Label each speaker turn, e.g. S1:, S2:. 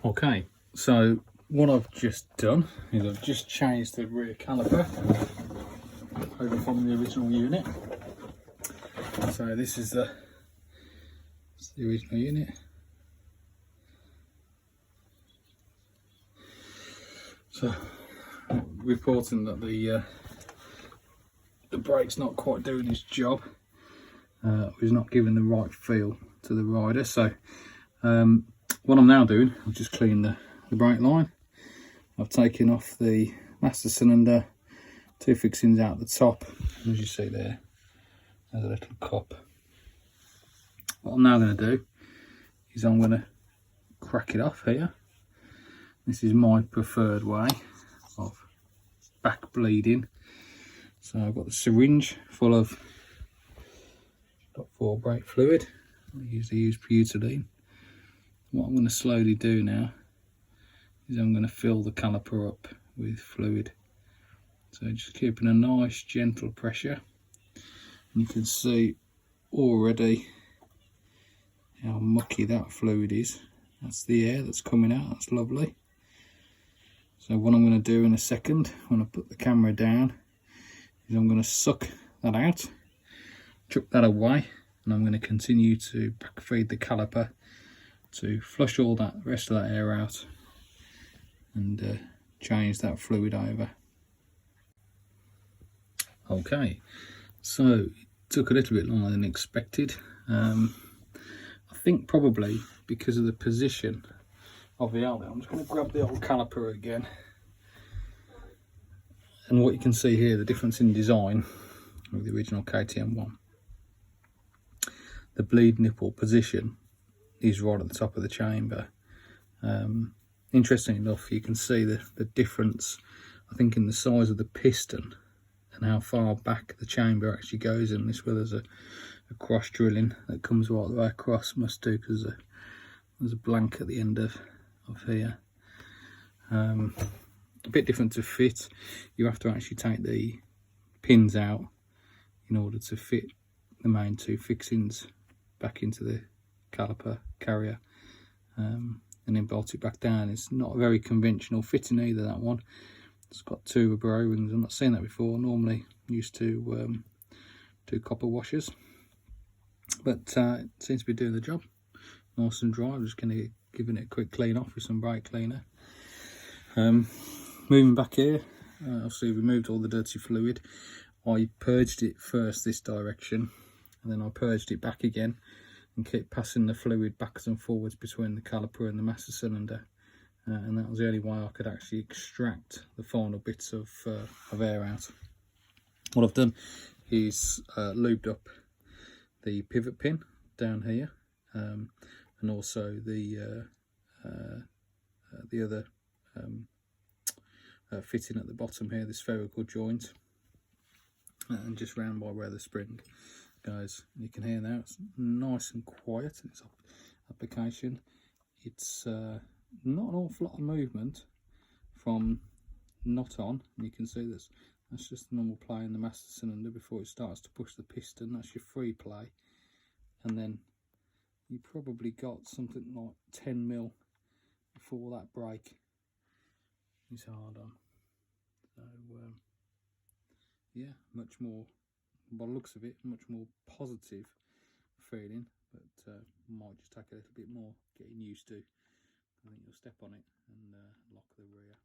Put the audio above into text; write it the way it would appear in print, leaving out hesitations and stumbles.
S1: Okay, so what I've just done is I've just changed the rear caliper over from the original unit. So this is the original unit. So reporting that the brake's not quite doing its job. It's not giving the right feel to the rider. So what I'm now doing, I've just cleaned the brake line. I've taken off the master cylinder, two fixings out the top. As you see there, there's a little cup. What I'm now going to do is I'm going to crack it off here. This is my preferred way of back bleeding. So I've got the syringe full of .4 brake fluid. I usually use butylene. What I'm going to slowly do now is I'm going to fill the caliper up with fluid. So just keeping a nice gentle pressure. And you can see already how mucky that fluid is. That's the air that's coming out, that's lovely. So what I'm going to do in a second, when I put the camera down, is I'm going to suck that out, chuck that away, and I'm going to continue to back feed the caliper to flush all that rest of that air out and change that fluid over. Okay, so it took a little bit longer than expected. I think probably because of the position of the outlet. I'm just going to grab the old caliper again, and what you can see here, the difference in design with the original KTM one. The bleed nipple position is right at the top of the chamber. Interesting enough, you can see the difference, I think, in the size of the piston and how far back the chamber actually goes in this. Where there's a cross drilling that comes right the way across, must do, because there's a blank at the end of here. A bit different to fit. You have to actually take the pins out in order to fit the main two fixings back into the caliper carrier, and then bolt it back down. It's not a very conventional fitting either, that one. It's got two rubber O-rings. I've not seen that before. Normally used to two copper washers, but it seems to be doing the job. Nice and dry. I'm just going to give it a quick clean off with some brake cleaner. Moving back here, obviously removed all the dirty fluid. I purged it first this direction, and then I purged it back again, and kept passing the fluid backwards and forwards between the caliper and the master cylinder, and that was the only way I could actually extract the final bits of air out. What I've done is lubed up the pivot pin down here, and also the other fitting at the bottom here, the spherical joint, and just round by where the spring goes. You can hear now it's nice and quiet in its application. It's not an awful lot of movement from not on. You can see that's just the normal play in the master cylinder before it starts to push the piston. That's your free play, and then you probably got something like 10 mil before that brake is hard on. So yeah, much more, by the looks of it, much more positive feeling, but might just take a little bit more getting used to. I think you'll step on it and lock the rear.